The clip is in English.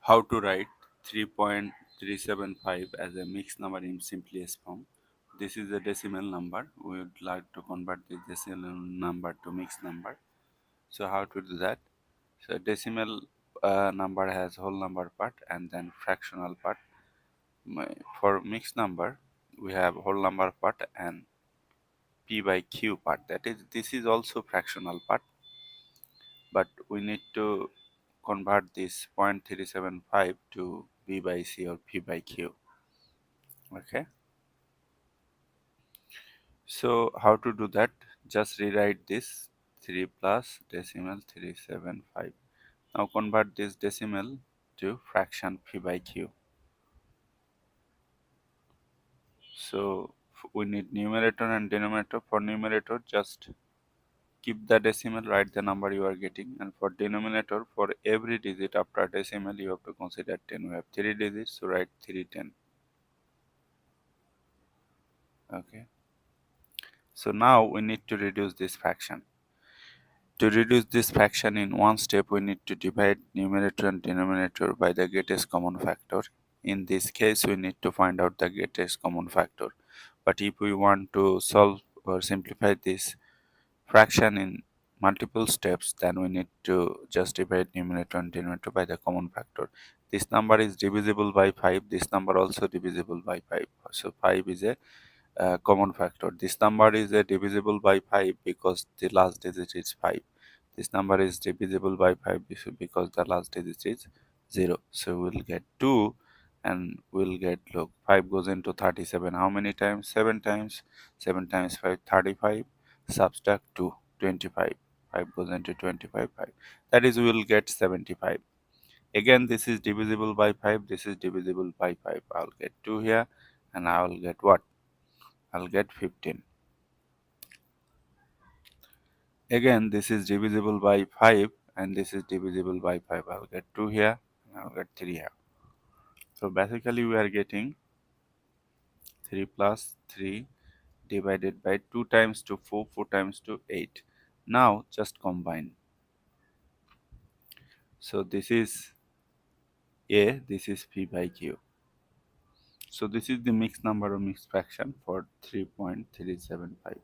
How to write 3.375 as a mixed number in simplest form. This is a decimal number. We would like to convert this decimal number to mixed number. So how to do that? So decimal number has whole number part and then fractional part. For mixed number, we have whole number part and p by q part. That is, this is also fractional part, but we need to convert this 0.375 to b by c or p by q. Okay, so how to do that? Just rewrite this 3 plus decimal 375. Now convert this decimal to fraction p by q. So we need numerator and denominator. For numerator, just keep the decimal, write the number you are getting, and for denominator, for every digit after decimal you have to consider 10. We have 3 digits, so write 310. Okay, so now we need to reduce this fraction. To reduce this fraction in one step, we need to divide numerator and denominator by the greatest common factor. In this case, we need to find out the greatest common factor. But if we want to solve or simplify this fraction in multiple steps, then we need to just divide numerator and denominator by the common factor. This number is divisible by 5. This number also divisible by 5. So 5 is a common factor. This number is divisible by 5 because the last digit is 5. This number is divisible by 5 because the last digit is 0. So we'll get 2 and we'll get, look, 5 goes into 37. How many times? 7 times. 7 times 5, 35. Subtract 2, 25. 5 goes into 25, 5. That is, we will get 75. Again, this is divisible by 5. This is divisible by 5. I'll get 2 here and I will get what? I'll get 15. Again, this is divisible by 5 and this is divisible by 5. I'll get 2 here and I'll get 3 here. So basically we are getting 3 plus 3 divided by 2 times to 4, 4 times to 8. Now just combine. So this is A, this is P by Q. So this is the mixed number or mixed fraction for 3.375.